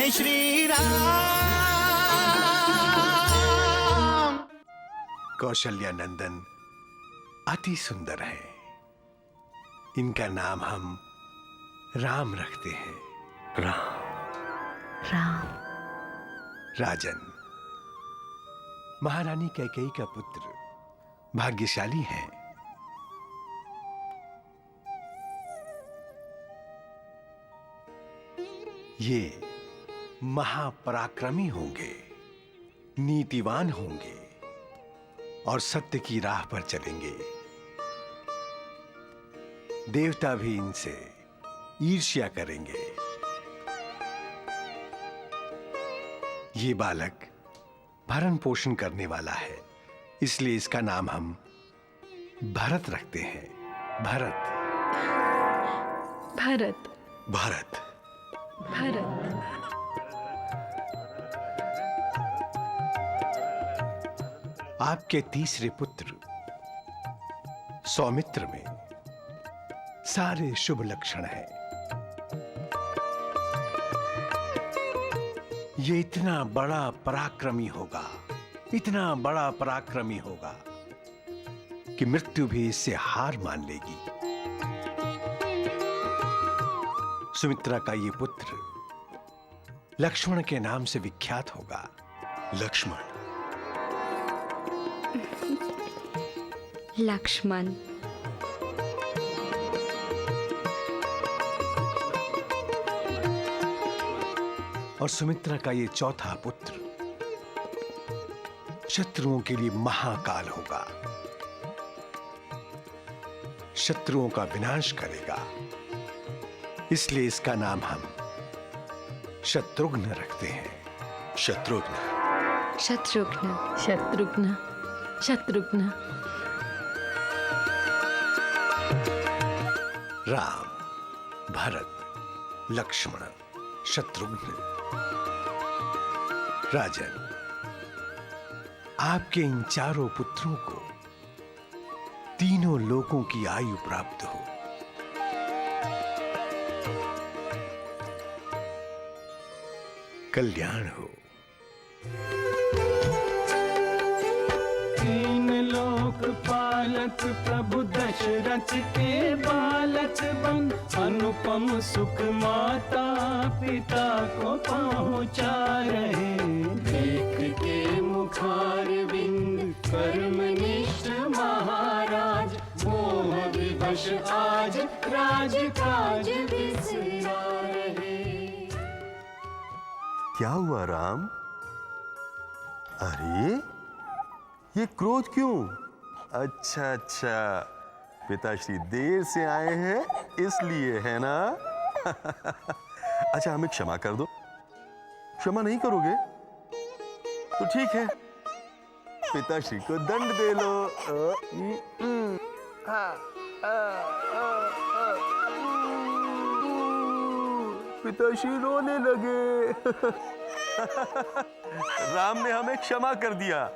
जय श्री राम। कौशल्या नंदन अति सुंदर है। इनका नाम हम राम रखते हैं। राम। राम। राजन, महारानी कैकेयी का पुत्र भाग्यशाली है। ये महापराक्रमी होंगे, नीतिवान होंगे और सत्य की राह पर चलेंगे। देवता भी इनसे ईर्ष्या करेंगे। ये बालक भरण पोषण करने वाला है, इसलिए इसका नाम हम भरत रखते हैं। भरत। भरत। भरत। भरत। आपके तीसरे पुत्र सौमित्र में सारे शुभ लक्षण हैं। ये इतना बड़ा पराक्रमी होगा, इतना बड़ा पराक्रमी होगा कि मृत्यु भी इससे हार मान लेगी। सुमित्रा का ये पुत्र लक्ष्मण के नाम से विख्यात होगा। लक्ष्मण। लक्ष्मण। और सुमित्रा का ये चौथा पुत्र शत्रुओं के लिए महाकाल होगा, शत्रुओं का विनाश करेगा। इसलिए इसका नाम हम शत्रुघ्न रखते हैं। शत्रुघ्न। शत्रुघ्न। शत्रुघ्न। शत्रुघ्न। राम, भरत, लक्ष्मण, शत्रुघ्न। राजन, आपके इन चारों पुत्रों को तीनों लोकों की आयु प्राप्त हो। कल्याण हो। तीन लोक पालक प्रभु दशरथ के बालक बन, अनुपम सुख माता पिता को पहुंचा रहे। देख के मुखार बिंद कर्मनिष्ठ महाराज, मोह विवश आज राज काज बिसरा रहे। क्या हुआ राम? अरे ये क्रोध क्यों? अच्छा अच्छा, पिताश्री देर से आए हैं इसलिए, है ना? अच्छा हमें क्षमा कर दो। क्षमा नहीं करोगे तो ठीक है, पिताश्री को दंड दे लो। पिताश्री रोने लगे। राम ने हमें क्षमा कर दिया।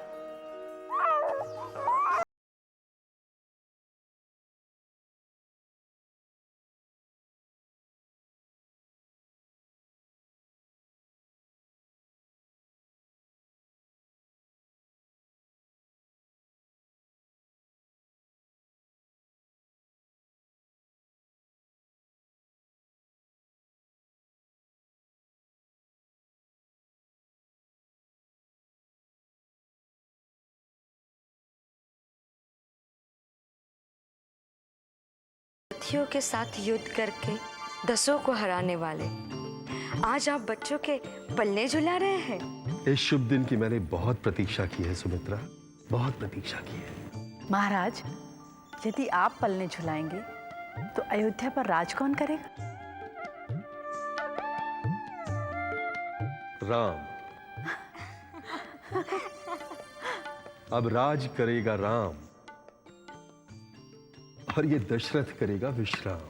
हाथियों के साथ युद्ध करके दसों को हराने वाले आज आप बच्चों के पल्ले झुला रहे हैं। इस शुभ दिन की मैंने बहुत प्रतीक्षा की है सुमित्रा, बहुत प्रतीक्षा की है। महाराज, यदि आप पलने झुलाएंगे तो अयोध्या पर राज कौन करेगा? राम। अब राज करेगा राम और ये दशरथ करेगा विश्राम।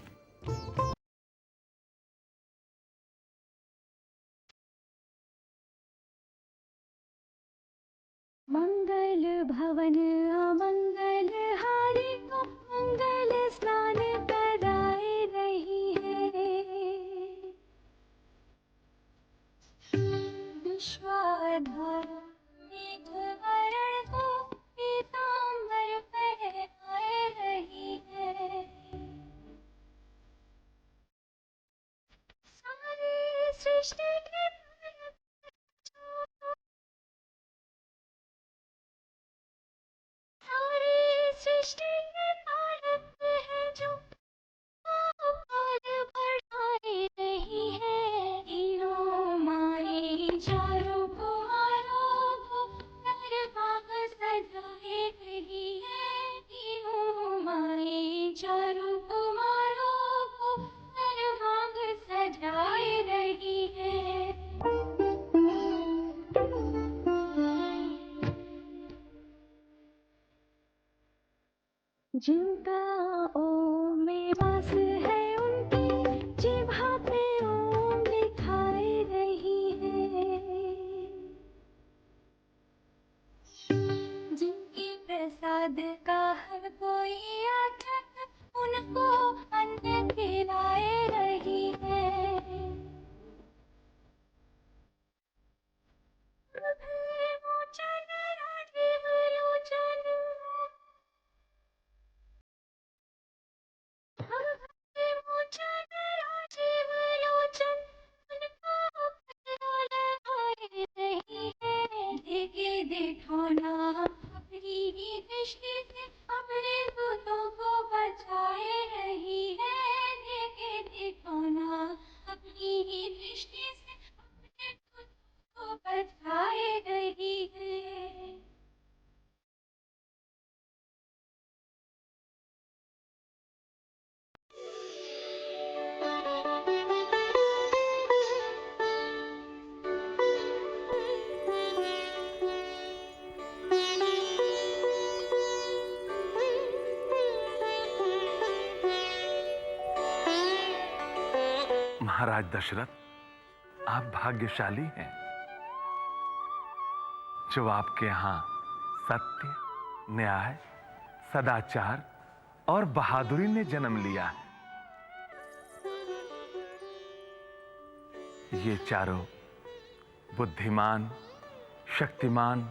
मंगल भवन अमंगल हारी को मंगल स्नान कराए रही है। विश्वाधार मेघवर्ण को पीतांबर पहनाए रही है। सारी सृष्टि के सारी सृष्टि के पालक है जो पाल बढ़ाए रही है। तीनों माए चारों कुमारों को दरबार सजाए रही है। तीनों माए चारों कुमारों को दरबार सजाए रही है। जिनका ओम में वास है उनकी जिह्वा पे ओम लिखाए रही है। जिनके प्रसाद का हर कोई आदत उनको अन्न खिलाए रही है। मोचन राजीव लोचन मोचन राजीव लोचन उनको लगाए रही है। देखे देखो ना अपनी ही दृष्टि से अपने दूतों को बचाए रही है। देखे देखो ना अपनी ही दृष्टि से अपने दूतों को बचाए रही है। महाराज दशरथ, आप भाग्यशाली हैं जो आपके यहाँ सत्य, न्याय, सदाचार और बहादुरी ने जन्म लिया है। ये चारों बुद्धिमान, शक्तिमान,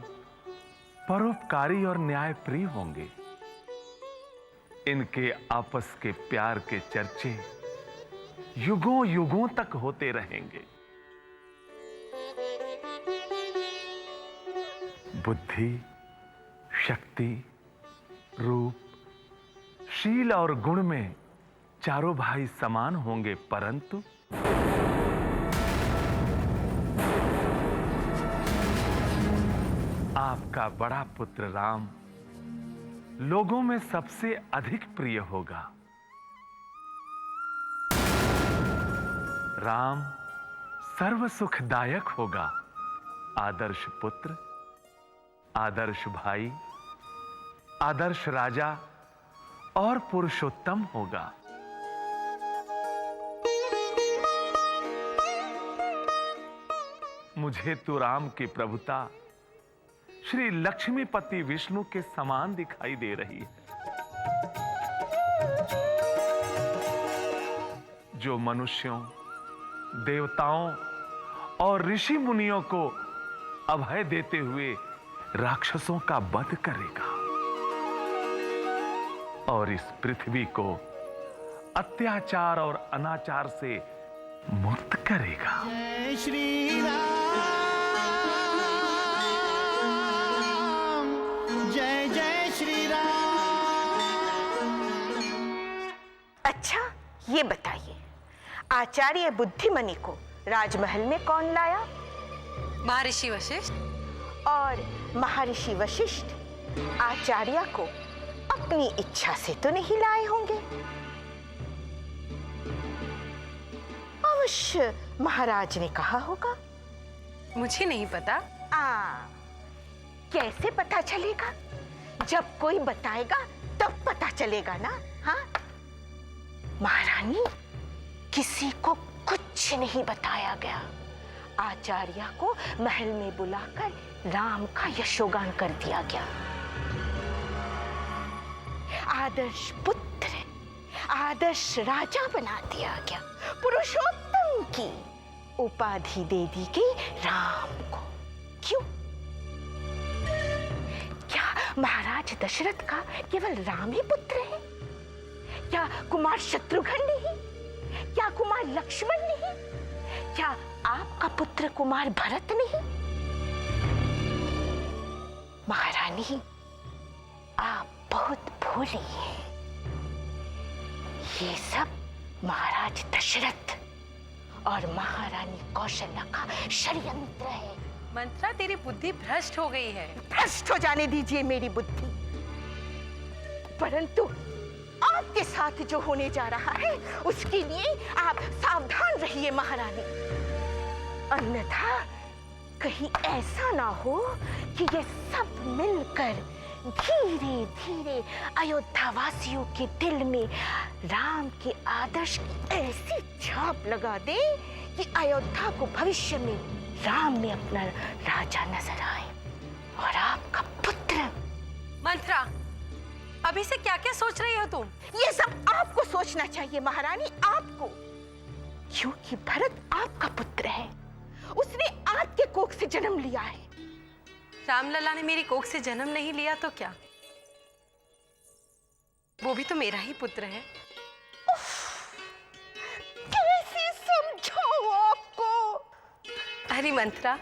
परोपकारी और न्यायप्रिय होंगे। इनके आपस के प्यार के चर्चे युगों युगों तक होते रहेंगे। बुद्धि, शक्ति, रूप, शील और गुण में चारों भाई समान होंगे, परंतु आपका बड़ा पुत्र राम लोगों में सबसे अधिक प्रिय होगा। राम सर्व सुखदायक होगा, आदर्श पुत्र, आदर्श भाई, आदर्श राजा और पुरुषोत्तम होगा। मुझे तो राम की प्रभुता श्री लक्ष्मीपति विष्णु के समान दिखाई दे रही है, जो मनुष्यों, देवताओं और ऋषि मुनियों को अभय देते हुए राक्षसों का वध करेगा और इस पृथ्वी को अत्याचार और अनाचार से मुक्त करेगा। जय श्री राम, जय जय श्री राम। अच्छा, ये बताइए, आचार्य बुद्धिमणि को राजमहल में कौन लाया? महर्षि वशिष्ठ। और महर्षि वशिष्ठ आचार्य को अपनी इच्छा से तो नहीं लाए होंगे। अवश्य महाराज ने कहा होगा। मुझे नहीं पता। कैसे पता चलेगा? जब कोई बताएगा तब पता चलेगा ना। हाँ, महारानी, किसी को कुछ नहीं बताया गया। आचार्य को महल में बुलाकर राम का यशोगान कर दिया गया। आदर्श पुत्र, आदर्श राजा बना दिया गया। पुरुषोत्तम की उपाधि दे दी गई राम को। क्यों? क्या महाराज दशरथ का केवल राम ही पुत्र है? क्या कुमार शत्रुघ्न नहीं? क्या कुमार लक्ष्मण नहीं? क्या आपका पुत्र कुमार भरत नहीं? महारानी, आप बहुत भोली हैं। ये सब महाराज दशरथ और महारानी कौशल्या का षड्यंत्र है। मंत्रा, तेरी बुद्धि भ्रष्ट हो गई है। भ्रष्ट हो जाने दीजिए मेरी बुद्धि, परंतु आपके साथ जो होने जा रहा है उसके लिए आप सावधान रहिए महारानी। अन्यथा कहीं ऐसा ना हो कि ये सब मिलकर धीरे धीरे अयोध्या वासियों के दिल में राम के आदर्श की ऐसी छाप लगा दे कि अयोध्या को भविष्य में राम में अपना राजा नजर आए और आपका पुत्र। मंत्रा, अभी से क्या क्या सोच रही हो तुम? ये सब आपको सोचना चाहिए महारानी, आपको, क्योंकि भरत आपका पुत्र है। उसने आपके कोख से जन्म लिया है। रामलला ने मेरी कोख से जन्म नहीं लिया तो क्या? वो भी तो मेरा ही पुत्र है। कैसे समझाऊं आपको? अरे मंत्रा,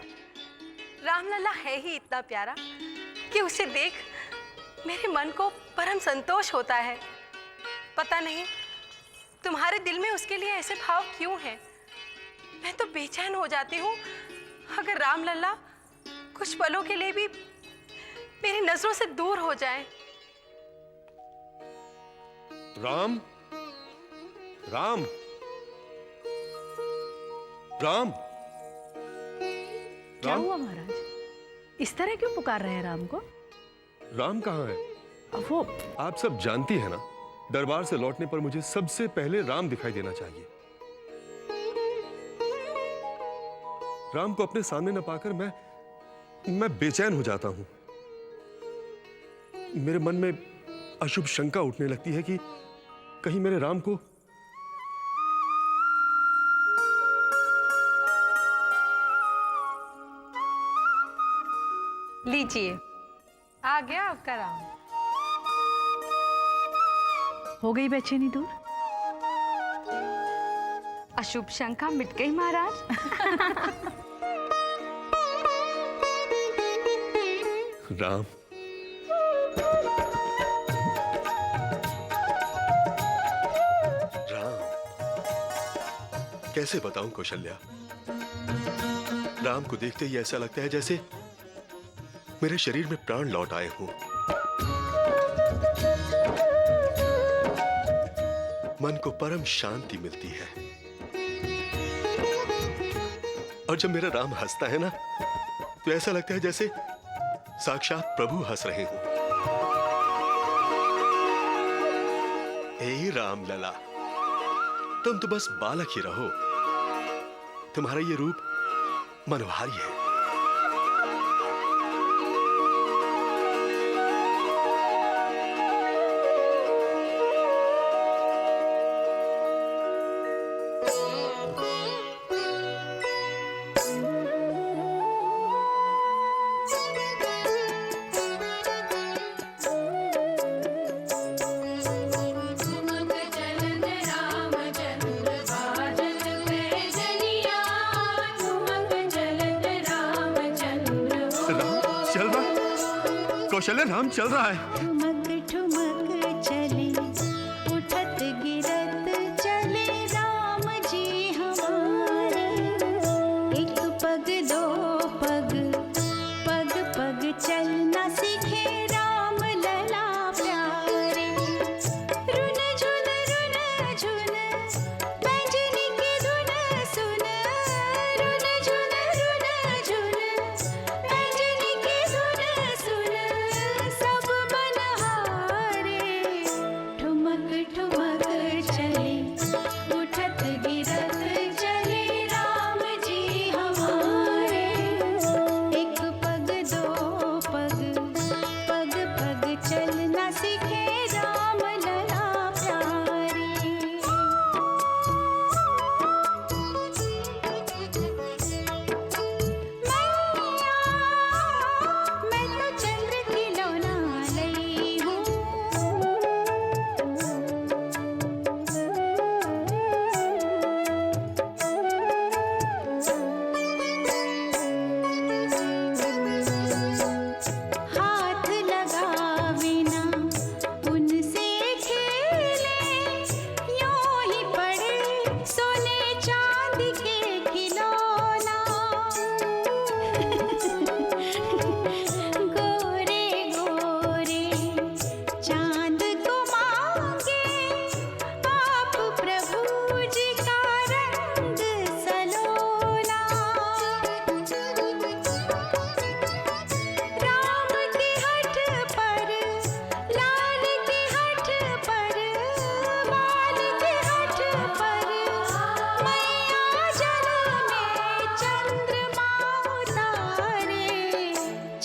रामलला है ही इतना प्यारा कि उसे देख मेरे मन को परम संतोष होता है। पता नहीं तुम्हारे दिल में उसके लिए ऐसे भाव क्यों हैं? मैं तो बेचैन हो जाती हूँ अगर रामलला कुछ पलों के लिए भी मेरी नजरों से दूर हो जाए। राम, राम, राम। क्या हुआ महाराज? इस तरह क्यों पुकार रहे हैं राम को? राम कहाँ है? वो आप सब जानती है ना, दरबार से लौटने पर मुझे सबसे पहले राम दिखाई देना चाहिए। राम को अपने सामने न पाकर मैं बेचैन हो जाता हूं। मेरे मन में अशुभ शंका उठने लगती है कि कहीं मेरे राम को। लीजिए, आ गया आपका राम। हो गई बेचैनी दूर? अशुभ शंका मिट गई महाराज। राम, राम, कैसे बताऊं कौशल्या? राम को देखते ही ऐसा लगता है जैसे मेरे शरीर में प्राण लौट आए हों। मन को परम शांति मिलती है। और जब मेरा राम हंसता है ना, तो ऐसा लगता है जैसे साक्षात प्रभु हंस रहे हों। हे राम लला, तुम तो बस बालक ही रहो। तुम्हारा ये रूप मनोहारी है। कौशल्या, राम चल रहा है। ठुमक ठुमक चले, उठत गिरत चले राम जी हमारे। एक पग दो पग, पग पग चलना सीखे राम लला प्यारे। रुन झुन पैंजनी की धुन सुन। रुन झुन पैंजनी की धुन सुन। सब मन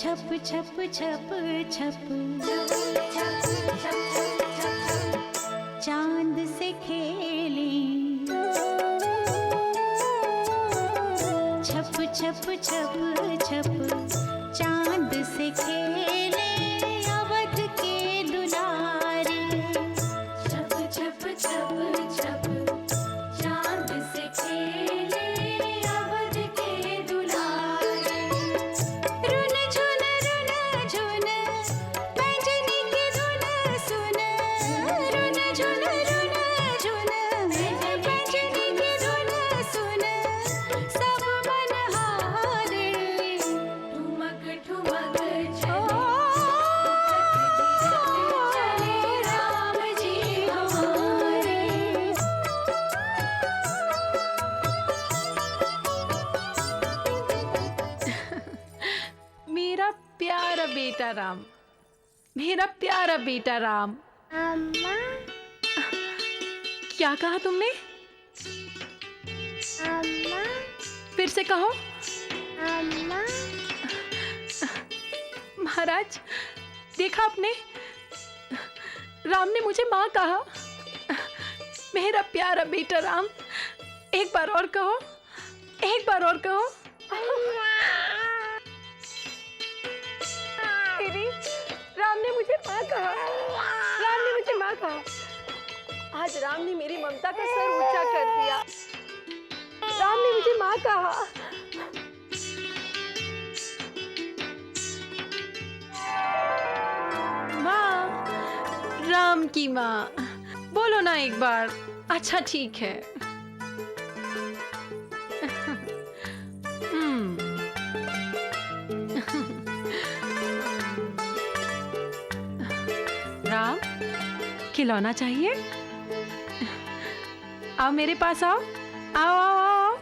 छप छप छप छप चांद से खेले, छप छप छप छप चांद से खेले अवध के दुलारे, छप छप छप छप चांद से खेले अवध के दुलारे, रुन झुन पैंजनी की धुन सुन, रुन झुन पैंजनी की धुन सुन, सब मन हारे ठुमक ठुमक चले, चले राम जी हमारे। मेरा प्यारा बेटा राम, मेरा प्यारा बेटा राम। अम्मा, क्या कहा तुमने? अम्मा, फिर से कहो। अम्मा। महाराज, देखा आपने, राम ने मुझे माँ कहा। मेरा प्यारा बेटा राम, एक बार और कहो, एक बार और कहो। दीदी, राम ने मुझे माँ कहा, राम ने मुझे माँ कहा। आज राम ने मेरी ममता का सर ऊंचा कर दिया। राम ने मुझे माँ कहा। माँ, राम की माँ, बोलो ना एक बार। अच्छा ठीक है। राम, खिलौना चाहिए? आओ मेरे पास, आओ आओ आओ आओ।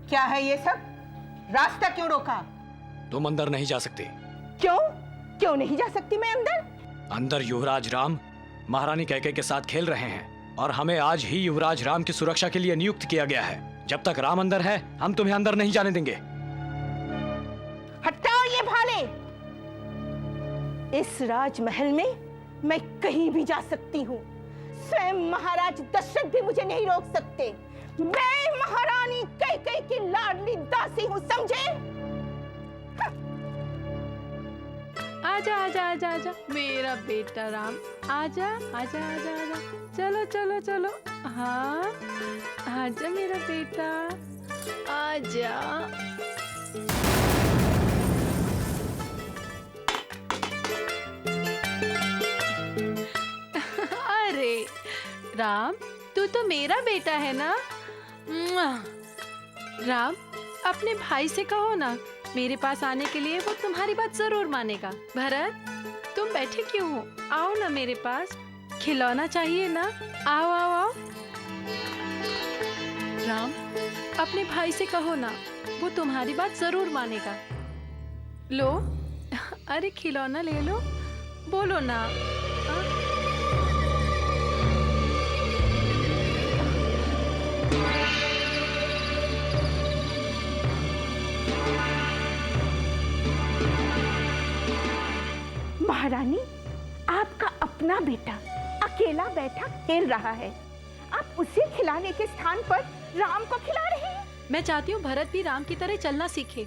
क्या है ये सब? रास्ता क्यों रोका? तुम अंदर नहीं जा सकते। क्यों? क्यों नहीं जा सकती मैं अंदर? अंदर युवराज राम महारानी कैकेयी के साथ खेल रहे हैं और हमें आज ही युवराज राम की सुरक्षा के लिए नियुक्त किया गया है। जब तक राम अंदर है, हम तुम्हें अंदर नहीं जाने देंगे। हटाओ ये भाले। इस राजमहल में मैं कहीं भी जा सकती हूँ। स्वयं महाराज दशरथ भी मुझे नहीं रोक सकते। मैं महारानी कैकेयी की लाडली दासी हूँ, समझे? आजा आजा आजा आजा मेरा बेटा राम, आजा आजा आजा आजा। चलो चलो चलो, हाँ आजा मेरा बेटा, आजा। अरे राम, तू तो मेरा बेटा है ना। राम, अपने भाई से कहो ना मेरे पास आने के लिए, वो तुम्हारी बात जरूर मानेगा। भरत, तुम बैठे क्यों हो? आओ ना मेरे पास, खिलौना चाहिए ना? आओ आओ आओ। राम, अपने भाई से कहो ना, वो तुम्हारी बात जरूर मानेगा। लो, अरे खिलौना ले लो, बोलो ना। महारानी, आपका अपना बेटा अकेला बैठा खेल रहा है, आप उसे खिलाने के स्थान पर राम को खिला रहे हैं। मैं चाहती हूँ भरत भी राम की तरह चलना सीखे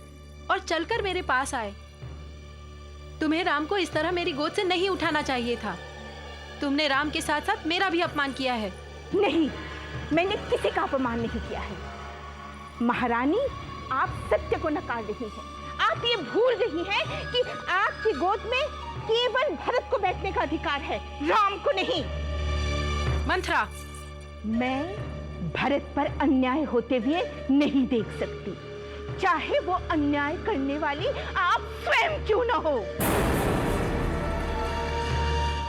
और चलकर मेरे पास आए। तुम्हें राम को इस तरह मेरी गोद से नहीं उठाना चाहिए था। तुमने राम के साथ साथ मेरा भी अपमान किया है। नहीं, मैंने किसी का अपमान नहीं किया है। महारानी, आप सत्य को नकार रही हैं। आप ये भूल रही हैं कि आपकी गोद में केवल भरत को बैठने का अधिकार है, राम को नहीं। मंथरा, मैं भरत पर अन्याय होते हुए नहीं देख सकती, चाहे वो अन्याय करने वाली आप स्वयं क्यों न हो।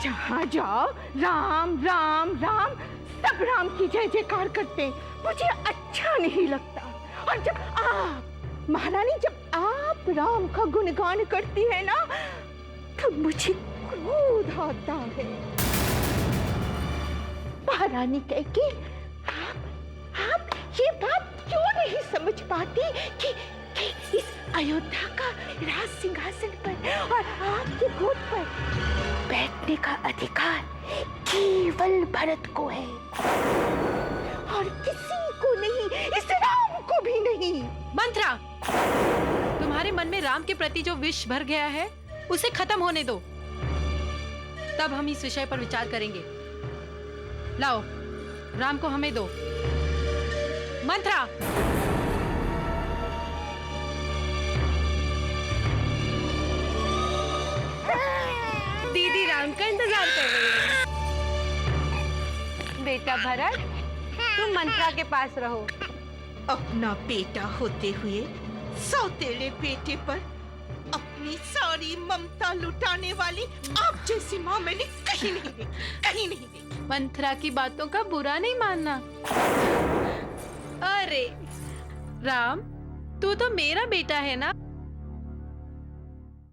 जहां जाओ राम राम राम, सब राम की जय जयकार करते, मुझे अच्छा नहीं लगता। और जब आप महारानी, जब आप राम का गुणगान करती है ना, तब मुझे क्रोध आता है। महारानी कैकेयी, आप ये बात क्यों नहीं समझ पाती कि इस अयोध्या का राज सिंहासन पर और आपके गोद पर बैठने का अधिकार केवल भरत को है और किसी को नहीं, इस राम को भी नहीं। मंत्रा, तुम्हारे मन में राम के प्रति जो विष भर गया है उसे खत्म होने दो, तब हम इस विषय पर विचार करेंगे। लाओ, राम को हमें दो। मंत्रा, दीदी राम का इंतजार कर रही है। बेटा भरत, तुम मंत्रा के पास रहो। अपना बेटा होते हुए सौतेले बेटे पर अपनी सारी ममता लुटाने वाली आप जैसी माँ मैंने कहीं नहीं देखी, कहीं नहीं देखी। मंत्रा की बातों का बुरा नहीं मानना। अरे राम, तू तो मेरा बेटा है ना,